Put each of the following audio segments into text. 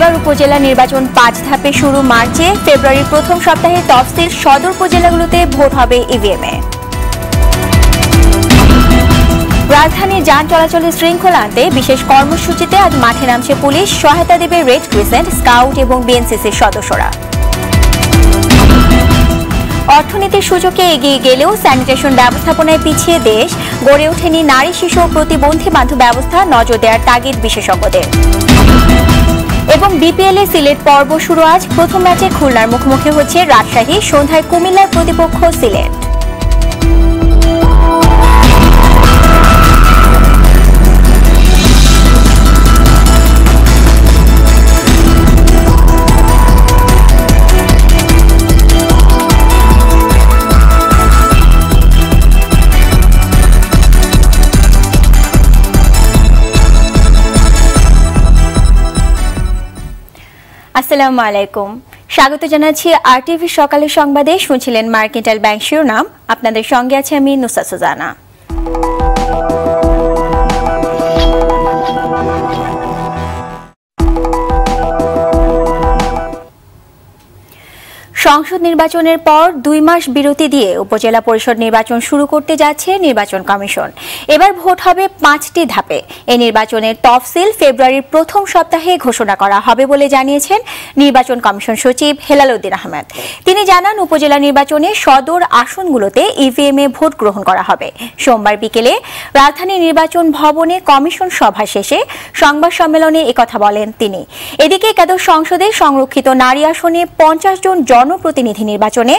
এবার উপজেলা নির্বাচন 5 ধাপে শুরু মার্চে। ফেব্রুয়ারির প্রথম সপ্তাহে তফসিল সদর উপজেলাগুলোতে ভোট হবে ইভিএমে। রাজধানীর যান চলাচলে শৃঙ্খলা আনতে বিশেষ কর্মসূচিতে আজ মাঠে নামছে পুলিশ। সহায়তা দেবে রেড ক্রিসেন্ট, স্কাউট এবং বিএনসিসির সদস্যরা। অর্থনীতির সূচকে এগিয়ে গেলেও স্যানিটেশন ব্যবস্থাপনায় পিছিয়ে দেশ। গড়ে ওঠেনি নারী শিশু প্রতিবন্ধী বান্ধব ব্যবস্থা, নজর দেওয়ার তাগিদ বিশেষজ্ঞদের। এবং বিপিএল এ সিলেট পর্ব শুরু আজ। প্রথম ম্যাচে খুলনার মুখোমুখি হচ্ছে রাজশাহী, সন্ধ্যায় কুমিল্লার প্রতিপক্ষ সিলেট। আসসালামু আলাইকুম, স্বাগত জানাচ্ছি আরটিভি সকালের সংবাদে। শুনছিলেন মার্কেন্টাইল ব্যাংক শিরোনাম। আপনাদের সঙ্গে আছে আমি নুসরাত সুজানা। সংসদ নির্বাচনের পর 2 মাস বিরতি দিয়ে উপজেলা পরিষদ নির্বাচন শুরু করতে যাচ্ছে নির্বাচন কমিশন। এবার ভোট হবে 5টি ধাপে। এই নির্বাচনের তফসিল ফেব্রুয়ারির প্রথম সপ্তাহে ঘোষণা করা হবে বলে জানিয়েছেন নির্বাচন কমিশন সচিব হেলাল উদ্দিন আহমেদ। তিনি জানান, উপজেলা নির্বাচনে সদর আসনগুলোতে ইভিএমে ভোট গ্রহণ করা হবে। সোমবার বিকেলে রাজধানী নির্বাচন ভবনে কমিশন সভা শেষে সংবাদ সম্মেলনে একথা বলেন তিনি। এদিকে একাদশ সংসদে সংরক্ষিত নারী আসনে 50 জন জনপ্রতিনিধি নির্বাচনে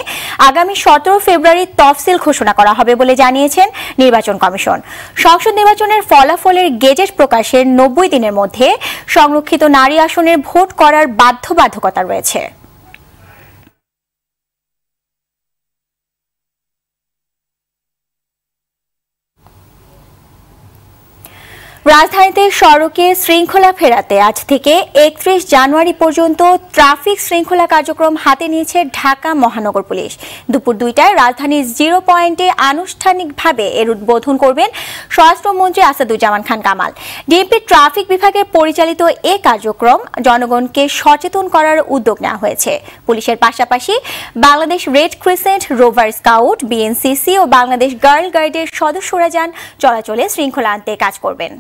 আগামী 17 ফেব্রুয়ারি তফসিল ঘোষণা করা হবে বলে জানিয়েছেন নির্বাচন কমিশন। সংসদ নির্বাচনের ফলাফলের গেজেট প্রকাশের 90 দিনের মধ্যে সংরক্ষিত নারী আসনের ভোট করার বাধ্যবাধকতা রয়েছে। রাজধানীতে সড়কে শৃঙ্খলা ফেরাতে আজ থেকে 31 জানুয়ারি পর্যন্ত ট্রাফিক শৃঙ্খলা কার্যক্রম হাতে নিয়েছে ঢাকা মহানগর পুলিশ। দুপুর 2টায় রাজধানীর 0 পয়েন্টে আনুষ্ঠানিকভাবে এর উদ্বোধন করবেন স্বরাষ্ট্রমন্ত্রী আসাদুজ্জামান খান কামাল। ডিএমপি ট্রাফিক বিভাগের পরিচালিত এ কার্যক্রম জনগণকে সচেতন করার উদ্যোগ নেওয়া হয়েছে। পুলিশের পাশাপাশি Bangladesh red crescent, rover scout, BNCC ও বাংলাদেশ গার্ল গাইডের সদস্যরা যান চলাচলে শৃঙ্খলা আনতে কাজ করবেন।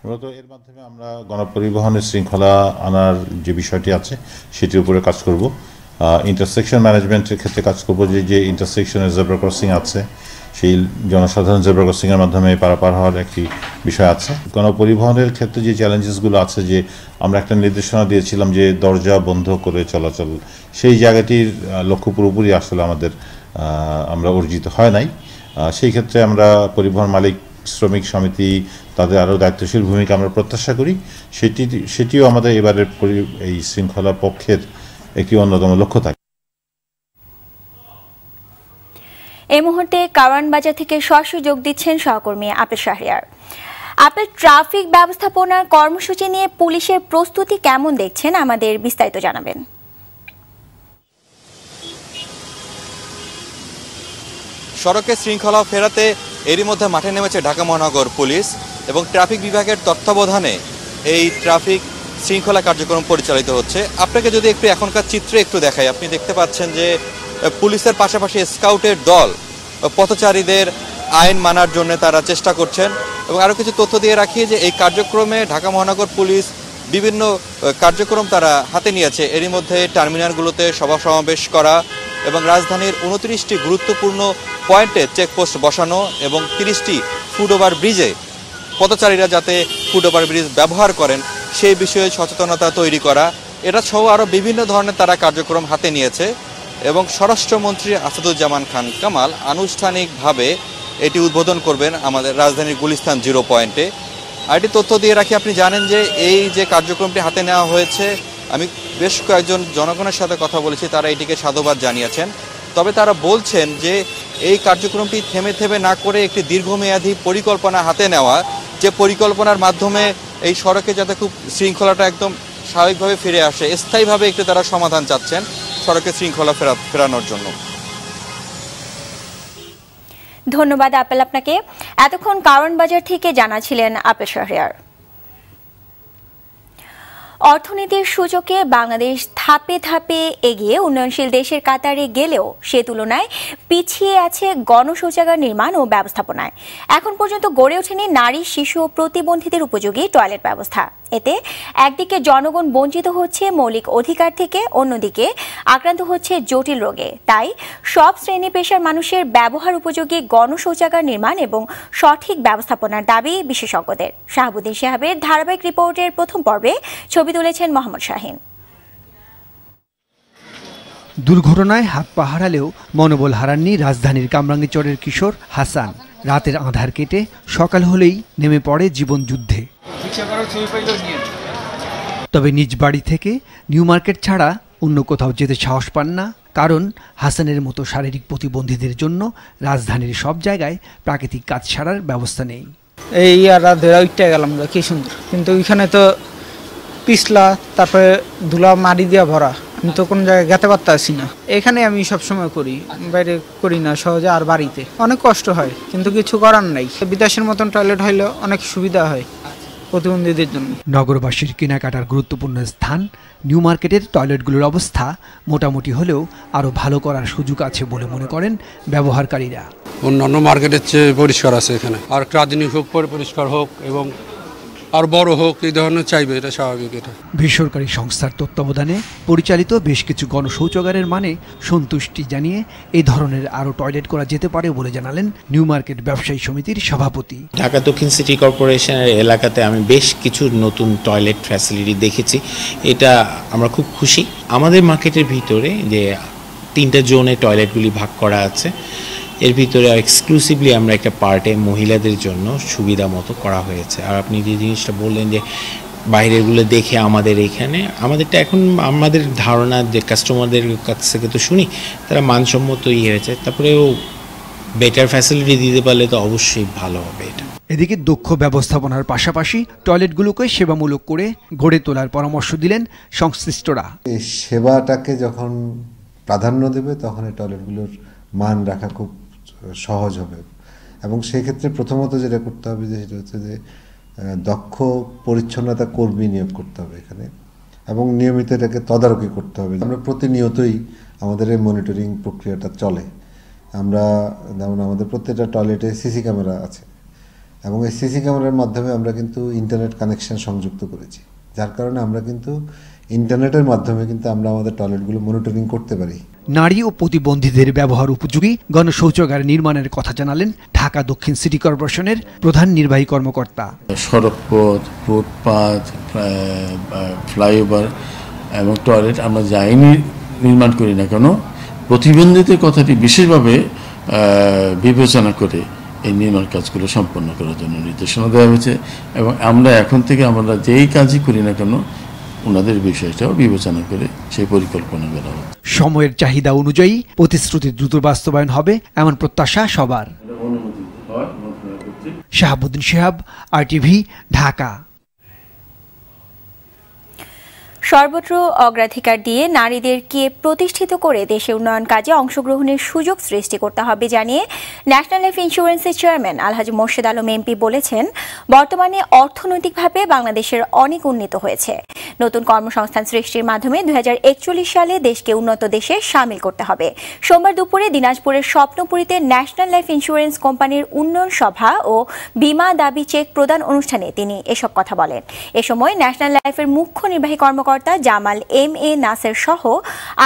মূলত এর মাধ্যমে আমরা গণপরিবহনের শৃঙ্খলা আনার যে বিষয়টি আছে সেটির উপরে কাজ করব। ইন্টারসেকশন ম্যানেজমেন্টের ক্ষেত্রে কাজ করব, যে ইন্টারসেকশনের জেব্রা ক্রসিং আছে সেই জনসাধারণ জেব্রা ক্রসিংয়ের মাধ্যমে পারাপার হওয়ার একটি বিষয় আছে। গণপরিবহনের ক্ষেত্রে যে চ্যালেঞ্জেসগুলো আছে, যে আমরা একটা নির্দেশনা দিয়েছিলাম যে দরজা বন্ধ করে চলাচল, সেই জায়গাটির লক্ষ্য পুরোপুরি আসলে আমরা অর্জিত হয় নাই। সেই ক্ষেত্রে আমরা পরিবহন মালিক, শ্রমিক সমিতি, তাদের আরও দায়িত্বশীল ভূমিকা আমরা প্রত্যাশা করি। সেটিও আমাদের এবারের এই শৃঙ্খলা পক্ষের একটি অন্যতম লক্ষ্য থাকে। এই মুহূর্তে কারওয়ান বাজার থেকে সরাসরি যোগ দিচ্ছেন সহকর্মী আপেল শাহরিয়ার। আপেল, ট্রাফিক ব্যবস্থাপনার কর্মসূচি নিয়ে পুলিশের প্রস্তুতি কেমন দেখছেন, আমাদের বিস্তারিত জানাবেন। সড়কে শৃঙ্খলা ফেরাতে এরই মধ্যে মাঠে নেমেছে ঢাকা মহানগর পুলিশ এবং ট্রাফিক বিভাগের তত্ত্বাবধানে এই ট্রাফিক শৃঙ্খলা কার্যক্রম পরিচালিত হচ্ছে। আপনাকে যদি একটু এখনকার চিত্রে একটু দেখাই, আপনি দেখতে পাচ্ছেন যে পুলিশের পাশাপাশি স্কাউটের দল পথচারীদের আইন মানার জন্য তারা চেষ্টা করছেন। এবং আরও কিছু তথ্য দিয়ে রাখি যে এই কার্যক্রমে ঢাকা মহানগর পুলিশ বিভিন্ন কার্যক্রম তারা হাতে নিয়েছে। এরই মধ্যে টার্মিনালগুলোতে সভা সমাবেশ করা এবং রাজধানীর 29টি গুরুত্বপূর্ণ পয়েন্টে চেকপোস্ট বসানো এবং 30টি ফুটওভার ব্রিজে পথচারীরা যাতে ফুটওভার ব্রিজ ব্যবহার করেন সেই বিষয়ে সচেতনতা তৈরি করা, এটা সহ আরও বিভিন্ন ধরনের তারা কার্যক্রম হাতে নিয়েছে। এবং স্বরাষ্ট্রমন্ত্রী আসাদুজ্জামান খান কামাল আনুষ্ঠানিকভাবে এটি উদ্বোধন করবেন আমাদের রাজধানীর গুলিস্তান 0 পয়েন্টে। আরেকটি তথ্য দিয়ে রাখি, আপনি জানেন যে এই যে কার্যক্রমটি হাতে নেওয়া হয়েছে, আমি বেশ কয়েকজন জনগণের সাথে কথা বলেছি, তারা এটিকে সাধুবাদ জানিয়েছেন। তবে তারা বলছেন যে এই কার্যক্রমটি থেমে থেমে না করে একটি দীর্ঘমেয়াদী পরিকল্পনা হাতে নেওয়া, যে পরিকল্পনার মাধ্যমে এই সড়কে যাতে খুব শৃঙ্খলাটা একদম স্বাভাবিকভাবে ফিরে আসে, স্থায়ীভাবে একটু তারা সমাধান চাচ্ছেন সড়কে শৃঙ্খলা ফেরানোর জন্য। ধন্যবাদ আপেল আপনাকে। এতক্ষণ কারণ বাজার থেকে জানাছিলেন আপেল শাহরিয়ার। অর্থনীতির সূচকে বাংলাদেশ ধাপে ধাপে এগিয়ে উন্নয়নশীল দেশের কাতারে গেলেও সে তুলনায় পিছিয়ে আছে গণশৌচাগার নির্মাণ ও ব্যবস্থাপনায়। এখন পর্যন্ত গড়ে ওঠেনি নারী, শিশু ও প্রতিবন্ধীদের উপযোগী টয়লেট ব্যবস্থা। এতে একদিকে জনগণ বঞ্চিত হচ্ছে মৌলিক অধিকার থেকে, অন্যদিকে আক্রান্ত হচ্ছে জটিল রোগে। তাই সব শ্রেণী পেশার মানুষের ব্যবহার উপযোগী গণশৌচাগার নির্মাণ এবং সঠিক ব্যবস্থাপনার দাবি বিশেষজ্ঞদের। শাহাবুদ্দিন শিহাবের ধারাবাহিক রিপোর্টের প্রথম পর্বে ছবি তুলেছেন মোহাম্মদ শাহিন। দুর্ঘটনায় হাত পা হারালেও মনোবল হারাননি রাজধানীর কামরাঙ্গীচরের কিশোর হাসান। রাতের আঁধার কেটে সকাল হলেই নেমে পড়ে জীবন যুদ্ধে। তবে নিজ বাড়ি থেকে নিউ মার্কেট ছাড়া অন্য কোথাও যেতে সাহস পান না, কারণ হাসানের মতো শারীরিক প্রতিবন্ধীদের জন্য রাজধানীর সব জায়গায় প্রাকৃতিক কাজ ছাড়ার ব্যবস্থা নেই। এই আর ধরে ওইটা গেলাম কি সুন্দর, কিন্তু ওইখানে তো পিছলা, তারপরে ধুলা মাটি দিয়া ভরা, আমি তো কোনো জায়গায় যেতে পারতেছি না। এখানে আমি সবসময় করি, বাইরে করি না সহজে। আর বাড়িতে অনেক কষ্ট হয়, কিন্তু কিছু করার নাই। বিদেশের মতন টয়লেট হইলে অনেক সুবিধা হয় প্রতিবন্ধীদের জন্য। নগরবাসীর কেনাকাটার গুরুত্বপূর্ণ স্থান নিউ মার্কেটের টয়লেটগুলোর অবস্থা মোটামুটি হলেও আরও ভালো করার সুযোগ আছে বলে মনে করেন ব্যবহারকারীরা। অন্যান্য মার্কেটের চেয়ে পরিষ্কার আছে এখানে, আর আধুনিক হোক, পরিষ্কার হোক এবং আর বড় হোক, এই ধরনের চাইবে, এটা স্বাভাবিক। এটা বেসরকারি সংস্থার তত্ত্বাবধানে পরিচালিত বেশ কিছু গণশৌচাগারের মানে সন্তুষ্টি জানিয়ে এই ধরনের আরও টয়লেট করা যেতে পারে বলে জানালেন নিউ মার্কেট ব্যবসায়ী সমিতির সভাপতি। ঢাকা দক্ষিণ সিটি কর্পোরেশনের এলাকাতে আমি বেশ কিছু নতুন টয়লেট ফ্যাসিলিটি দেখেছি, এটা আমরা খুব খুশি। আমাদের মার্কেটের ভিতরে যে 3টা জোনে টয়লেটগুলি ভাগ করা আছে, এর ভিতরে এক্সক্লুসিভলি আমরা একটা পার্টে মহিলাদের জন্য সুবিধা মতো করা হয়েছে। আর আপনি যে জিনিসটা বললেন যে বাইরেরগুলো দেখে আমাদের এখানে, আমাদেরটা এখন আমাদের ধারণা যে কাস্টমারদের কাছ থেকে তো শুনি তারা মানসম্মত হয়েছে, তারপরেও বেটার ফ্যাসিলিটি দিতে পারলে তো অবশ্যই ভালো হবে এটা। এদিকে দক্ষ ব্যবস্থাপনার পাশাপাশি টয়লেটগুলোকে সেবামূলক করে গড়ে তোলার পরামর্শ দিলেন সংশ্লিষ্টরা। এই সেবাটাকে যখন প্রাধান্য দেবে তখন এই টয়লেটগুলোর মান রাখা খুব সহজ হবে, এবং সেক্ষেত্রে প্রথমত যেটা করতে হবে যে সেটা হচ্ছে যে দক্ষ পরিচ্ছন্নতা কর্মী নিয়োগ করতে হবে এখানে, এবং নিয়মিত এটাকে তদারকি করতে হবে। আমরা প্রতিনিয়তই আমাদের এই মনিটরিং প্রক্রিয়াটা চলে। আমরা যেমন আমাদের প্রত্যেকটা টয়লেটে সিসি ক্যামেরা আছে, এবং এই সিসি ক্যামেরার মাধ্যমে আমরা কিন্তু ইন্টারনেট কানেকশন সংযুক্ত করেছি, যার কারণে আমরা কিন্তু ইন্টারনেটের মাধ্যমে কিন্তু আমরা আমাদের টয়লেটগুলো মনিটরিং করতে পারি। নারী ও প্রতিবন্ধীদের ব্যবহার উপযোগী গণশৌচাগার নির্মাণের কথা জানালেন ঢাকা দক্ষিণ সিটি কর্পোরেশনের প্রধান নির্বাহী কর্মকর্তা। সড়কপথ, ফুটপাথ, ফ্লাইওভার এবং টয়লেট আমরা যাইনি নির্মাণ করি না কেন, প্রতিবন্ধীদের কথাটি বিশেষভাবে বিবেচনা করে এই নির্মাণ কাজগুলো সম্পন্ন করার জন্য নির্দেশনা দেওয়া হয়েছে, এবং আমরা এখন থেকে আমরা যেই কাজই করি না কেন ওনাদের বিষয়টাও বিবেচনা করে সেই পরিকল্পনা করা হবে। সময়ের চাহিদা অনুযায়ী প্রতিশ্রুতি দ্রুত বাস্তবায়ন হবে এমন প্রত্যাশা সবার। শাহাবুদ্দিন শিহাব, RTV, ঢাকা। সর্বত্র অগ্রাধিকার দিয়ে নারীদেরকে প্রতিষ্ঠিত করে দেশে উন্নয়ন কাজে অংশগ্রহণের সুযোগ সৃষ্টি করতে হবে জানিয়ে ন্যাশনাল লাইফ ইন্স্যুরেন্সের চেয়ারম্যান আলহাজি মোর্শেদ আলম এমপি বলেছেন, বর্তমানে অর্থনৈতিকভাবে বাংলাদেশের অনেক উন্নীত হয়েছে। নতুন কর্মসংস্থান সৃষ্টির মাধ্যমে 2041 সালে দেশকে উন্নত দেশে শামিল করতে হবে। সোমবার দুপুরে দিনাজপুরের স্বপ্নপুরীতে ন্যাশনাল লাইফ ইন্স্যুরেন্স কোম্পানির উন্নয়ন সভা ও বীমা দাবি চেক প্রদান অনুষ্ঠানে তিনি এসব কথা বলেন। এ সময় ন্যাশনাল লাইফের মুখ্য নির্বাহী কর্মকর্তা জামাল MA নাসের সহ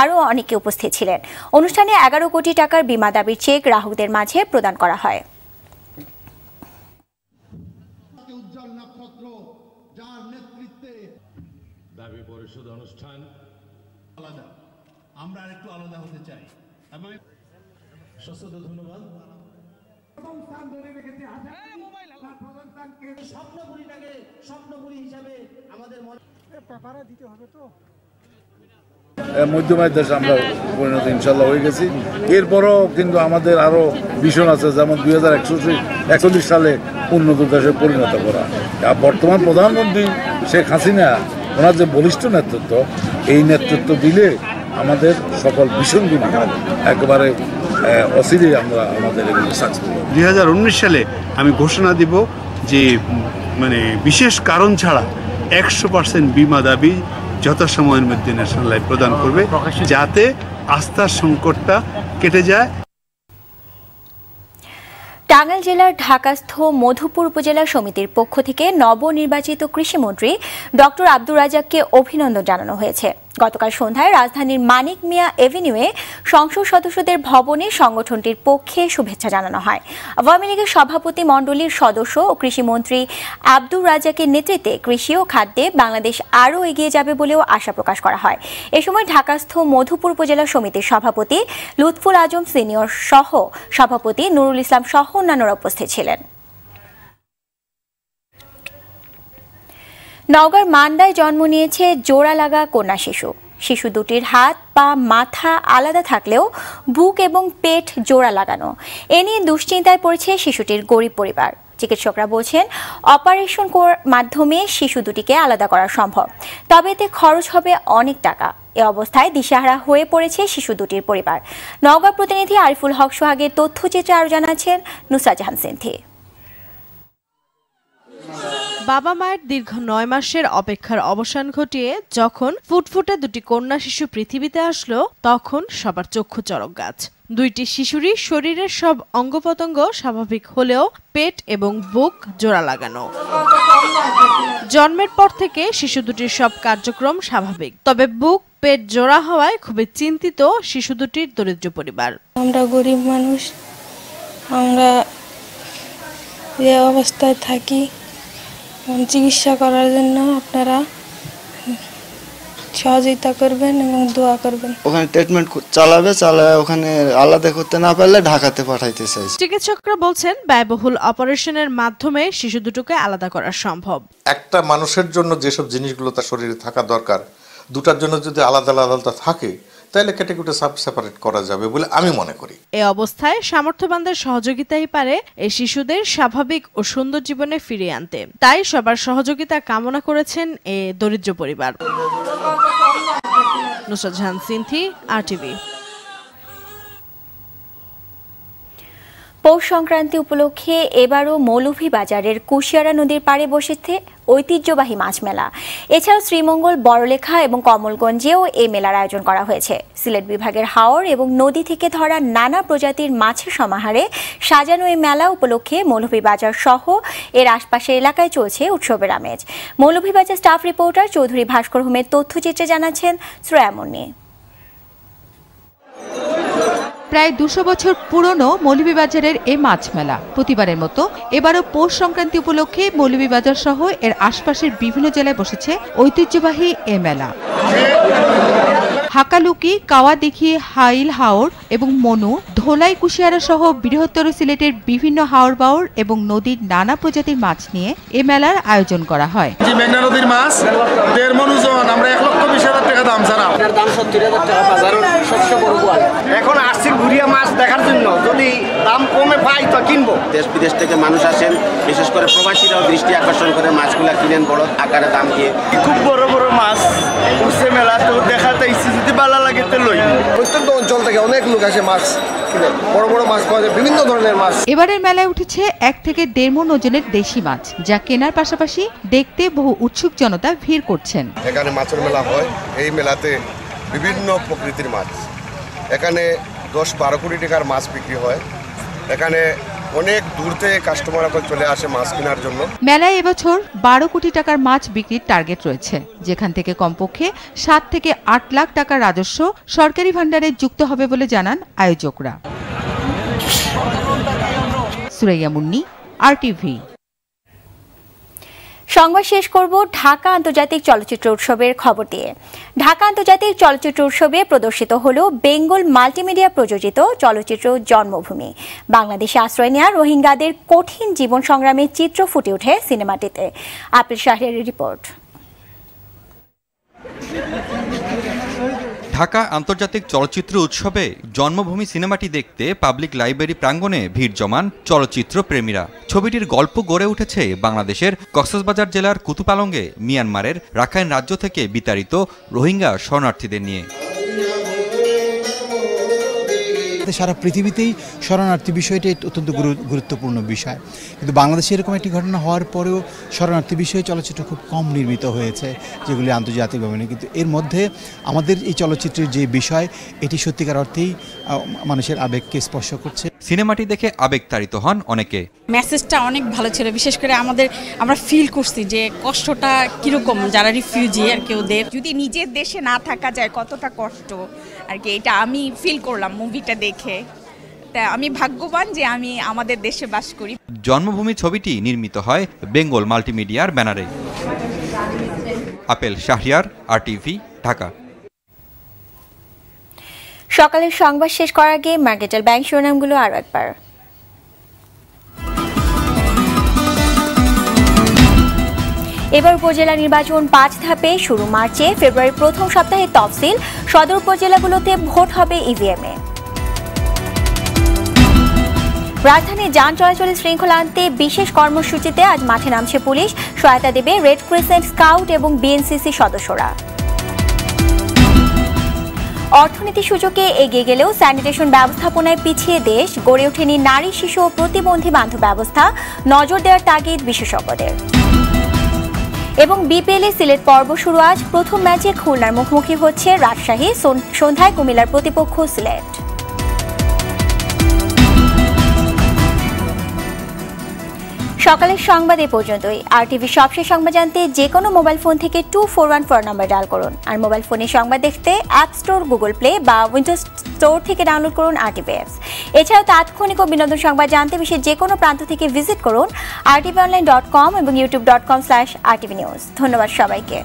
আরও অনেকে উপস্থিত ছিলেন। অনুষ্ঠানে 11 কোটি টাকার বীমা দাবির চেক গ্রাহকদের মাঝে প্রদান করা হয়। আমরা একটু আলাদা হতে চাই। ধন্যবাদ। স্বপ্নপুরীটাকে স্বপ্নপুরী হিসাবে আমাদের মনে দিতে হবে তো। মধ্যমায় দেশ আমরা পরিণত ইনশাল্লাহ হয়ে গেছি। এরপরও কিন্তু আমাদের আরও ভীষণ আছে, যেমন 2041 সালে উন্নত দেশে পরিণত করা। আর বর্তমান প্রধানমন্ত্রী শেখ হাসিনা, ওনার যে বলিষ্ঠ নেতৃত্ব, এই নেতৃত্ব দিলে আমাদের সকল ভীষণ গুণ একেবারে অচিরেই আমরা আমাদের সাকসেসফুল। 2019 সালে আমি ঘোষণা দিব যে মানে বিশেষ কারণ ছাড়া 100% বীমা দাবি যথাসময়ের মধ্যে ন্যাশনাল লাইফ প্রদান করবে, যাতে আস্থার সংকটটা কেটে যায়। টাঙ্গাইল জেলার ঢাকাস্থ মধুপুর উপজেলা সমিতির পক্ষ থেকে নবনির্বাচিত কৃষিমন্ত্রী ডক্টর আব্দুর রাজ্জাককে অভিনন্দন জানানো হয়েছে। গতকাল সন্ধ্যায় রাজধানীর মানিক মিয়া এভিনিউয়ে সংসদ সদস্যদের ভবনে সংগঠনটির পক্ষে শুভেচ্ছা জানানো হয়। আওয়ামী লীগের সভাপতি মণ্ডলীর সদস্য ও কৃষিমন্ত্রী আব্দুর রাজ্জাকের নেতৃত্বে কৃষি ও খাদ্যে বাংলাদেশ আরও এগিয়ে যাবে বলেও আশা প্রকাশ করা হয়। এ সময় ঢাকাস্থ মধুপুর উপজেলা সমিতির সভাপতি লুৎফুল আজম সিনিয়র সহ সভাপতি নুরুল ইসলাম সহ অন্যান্যরা উপস্থিত ছিলেন। নওগাঁর মান্দায় জন্ম নিয়েছে জোড়া লাগা কন্যা শিশু। শিশু দুটির হাত পা মাথা আলাদা থাকলেও বুক এবং পেট জোড়া লাগানো। এ নিয়ে দুশ্চিন্তায় পড়েছে শিশুটির গরিব পরিবার। চিকিৎসকরা বলছেন অপারেশন মাধ্যমে শিশু দুটিকে আলাদা করা সম্ভব, তবে এতে খরচ হবে অনেক টাকা। এ অবস্থায় দিশাহারা হয়ে পড়েছে শিশু দুটির পরিবার। নওগাঁ প্রতিনিধি আরিফুল হক সোহাগের তথ্যচিত্রে আরও জানাচ্ছেন নুসরাত জাহান সিনথি। বাবা মায়ের দীর্ঘ 9 মাসের অপেক্ষার অবসান ঘটিয়ে যখন ফুটফুটে দুটি কন্যা শিশু পৃথিবীতে আসলো, তখন সবার চক্ষু চড়ক গাছ। দুইটি শিশুরই শরীরের সব অঙ্গপ্রত্যঙ্গ স্বাভাবিক হলেও পেট এবং বুক জোড়া লাগানো। জন্মের পর থেকে শিশু দুটির সব কার্যক্রম স্বাভাবিক, তবে বুক পেট জোড়া হওয়ায় খুবই চিন্তিত শিশু দুটির দরিদ্র পরিবার। আমরা গরিব মানুষ, আমরা এই অবস্থায় থাকি। চিকিৎসা করার জন্য আপনারা সহযোগিতা করবেন এবং দোয়া করবেন। ওখানে ট্রিটমেন্ট চালায় ওখানে আলাদা করতে না পারলে ঢাকাতে পাঠাইতে চাই। চিকিৎসকরা বলছেন ব্যয়বহুল অপারেশনের মাধ্যমে শিশু দুটোকে আলাদা করা সম্ভব। একটা মানুষের জন্য যেসব জিনিসগুলো তার শরীরে থাকা দরকার, দুটার জন্য যদি আলাদা আলাদা থাকে তাহলে ক্যাটাগরি সেপারেট করা যাবে বলে আমি মনে করি। এই অবস্থায় সামর্থ্যবানদের সহযোগিতাই পারে এই শিশুদের স্বাভাবিক ও সুন্দর জীবনে ফিরিয়ে আনতে। তাই সবার সহযোগিতা কামনা করেছেন এই দরিদ্র পরিবার। নুসরাত জাহান সিনথি, RTV। পৌষ সংক্রান্তি উপলক্ষে এবারও মৌলভীবাজারের কুশিয়ারা নদীর পাড়ে বসেছে ঐতিহ্যবাহী মাছ মেলা। এছাড়াও শ্রীমঙ্গল, বড়লেখা এবং কমলগঞ্জেও এই মেলার আয়োজন করা হয়েছে। সিলেট বিভাগের হাওর এবং নদী থেকে ধরা নানা প্রজাতির মাছের সমাহারে সাজানো এই মেলা উপলক্ষে মৌলভীবাজার সহ এর আশপাশের এলাকায় চলছে উৎসবের আমেজ। মৌলভীবাজার স্টাফ রিপোর্টার চৌধুরী ভাস্কর হোমের তথ্যচিত্রে জানাচ্ছেন শ্রেয়া মুন্নি। প্রায় 200 বছর পুরনো মৌলভীবাজারের এই মাছ মেলা প্রতিবারের মতো এবারও পৌষ সংক্রান্তি উপলক্ষে মৌলভীবাজার সহ এর আশপাশের বিভিন্ন জেলায় বসেছে ঐতিহ্যবাহী এ মেলা। হাকালুকি, কাওয়াদিঘি, হাইল হাওর এবং মনু, ধোলাই, কুশিয়ারা সহ বৃহত্তর সিলেটের বিভিন্ন হাওর বাওর এবং নদীর নানা প্রজাতির মাছ নিয়ে এ মেলার আয়োজন করা হয়। মেঘনা নদীর মাছ 1.5 মণ ওজন, আমরা 1,20,000 টাকা দাম ছাড়া, দাম 70,000 টাকা বাজার সবচেয়ে বড় গোয়াল। এখন আসছি ঘুরিয়া মাছ দেখার জন্য, যদি দাম কমে পাই তো কিনবো। দেশ বিদেশ থেকে মানুষ আসেন, বিশেষ করে প্রবাসীরাও দৃষ্টি আকর্ষণ করে মাছগুলা কিনেন বড় আকারে দাম দিয়ে। খুব বড় বড় মাছ উঠছে মেলা, তো দেখাতে ইচ্ছে যদি ভালো লাগে তো লই। প্রত্যেক অঞ্চল থেকে অনেক লোক আসে মাছ কিনে, বড় বড় মাছ পাওয়া যায়, বিভিন্ন ধরনের মাছ। এবারের মেলায় উঠেছে 1 থেকে 1.5 মণ ওজনের দেশি মাছ, যা কেনার পাশাপাশি দেখতে বহু উৎসুক জনতা ভিড় করছেন। এখানে মাছের মেলা হয়, এই মেলাতে বিভিন্ন প্রকৃতির মাছ, এখানে 10-12 কোটি টাকার মাছ বিক্রি হয়। এখানে অনেক দূর থেকে কাস্টমাররা চলে আসে মাছ কেনার জন্য। মেলায় এবছর 12 কোটি টাকার মাছ বিক্রির টার্গেট রয়েছে, যেখান থেকে কমপক্ষে 7 থেকে 8 লাখ টাকার রাজস্ব সরকারি ভান্ডারে যুক্ত হবে বলে জানান আয়োজকরা। সুরাইয়া মুন্নি, RTV। সংবাদ শেষ করব ঢাকা আন্তর্জাতিক চলচ্চিত্র উৎসবের খবর দিয়ে। ঢাকা আন্তর্জাতিক চলচ্চিত্র উৎসবে প্রদর্শিত হল বেঙ্গল মাল্টিমিডিয়া প্রযোজিত চলচ্চিত্র জন্মভূমি। বাংলাদেশে আশ্রয় নেওয়া রোহিঙ্গাদের কঠিন জীবন সংগ্রামের চিত্র ফুটে ওঠে সিনেমাটিতে। আপিল শাহরিয়ারের রিপোর্ট। ঢাকা আন্তর্জাতিক চলচ্চিত্র উৎসবে জন্মভূমি সিনেমাটি দেখতে পাবলিক লাইব্রেরি প্রাঙ্গণে ভিড় জমান চলচ্চিত্র প্রেমীরা। ছবিটির গল্প গড়ে উঠেছে বাংলাদেশের কক্সবাজার জেলার কুতুপালংয়ে মিয়ানমারের রাখাইন রাজ্য থেকে বিতাড়িত রোহিঙ্গা শরণার্থীদের নিয়ে। সারা পৃথিবীতেই শরণার্থী বিষয়টি অত্যন্ত গুরুত্বপূর্ণ বিষয়, কিন্তু বাংলাদেশে এরকম একটি ঘটনা হওয়ার পরেও শরণার্থী বিষয়ে চলচ্চিত্র খুব কম নির্মিত হয়েছে, যেগুলি আন্তর্জাতিকভাবে নেই। কিন্তু এর মধ্যে আমাদের এই চলচ্চিত্রের যে বিষয়, এটি সত্যিকার অর্থেই মানুষের আবেগকে স্পর্শ করছে। সিনেমাটি দেখে আবেগতাড়িত হন অনেকে। মেসেজটা অনেক ভালো ছিল, বিশেষ করে আমরা ফিল করছি যে কষ্টটা কিরকম যারা রিফিউজি আর কি, ওদের যদি নিজের দেশে না থাকা যায় কতটা কষ্ট আর কি, এটা আমি ফিল করলাম মুভিটা দেখে। তা আমি ভাগ্যবান যে আমি আমাদের দেশে বাস করি। জন্মভূমি ছবিটি নির্মিত হয় বেঙ্গল মাল্টিমিডিয়ার ব্যানারে। Apple Shahriar, RTV, Dhaka. সকালের সংবাদ শেষ করার আগে মার্কেটের ব্যাংক শিরোনামগুলো আরও একবার। এবার উপজেলা নির্বাচন 5 ধাপে শুরু মার্চে। ফেব্রুয়ারির প্রথম সপ্তাহে তফসিল। সদর উপজেলাগুলোতে ভোট হবে EVM-এ। রাজধানী যান চলাচলে শৃঙ্খলা আনতে বিশেষ কর্মসূচিতে আজ মাঠে নামছে পুলিশ। সহায়তা দেবে রেড ক্রিসেন্ট, স্কাউট এবং BNCC সদস্যরা। অর্থনীতি সূচকে এগিয়ে গেলেও স্যানিটেশন ব্যবস্থাপনায় পিছিয়ে দেশ। গড়ে ওঠেনি নারী, শিশু ও প্রতিবন্ধী বান্ধব ব্যবস্থা। নজর দেওয়ার তাগিদ বিশেষজ্ঞদের। এবং BPL-এ সিলেট পর্ব শুরু আজ। প্রথম ম্যাচে খুলনার মুখোমুখি হচ্ছে রাজশাহী। সন্ধ্যায় কুমিল্লার প্রতিপক্ষ সিলেট। সকালের সংবাদ এ পর্যন্তই। RTV সবশেষ সংবাদ জানতে যে কোনো মোবাইল ফোন থেকে 2414 নাম্বার ডায়াল করুন। আর মোবাইল ফোনে সংবাদ দেখতে অ্যাপ স্টোর, গুগল প্লে বা উইন্ডোজ স্টোর থেকে ডাউনলোড করুন RTV অ্যাপস। এছাড়াও তাৎক্ষণিক ও বিনোদন সংবাদ জানতে বিশ্বের যে কোনো প্রান্ত থেকে ভিজিট করুন rtvonline.com এবং youtube.com/rtvnews। ধন্যবাদ সবাইকে।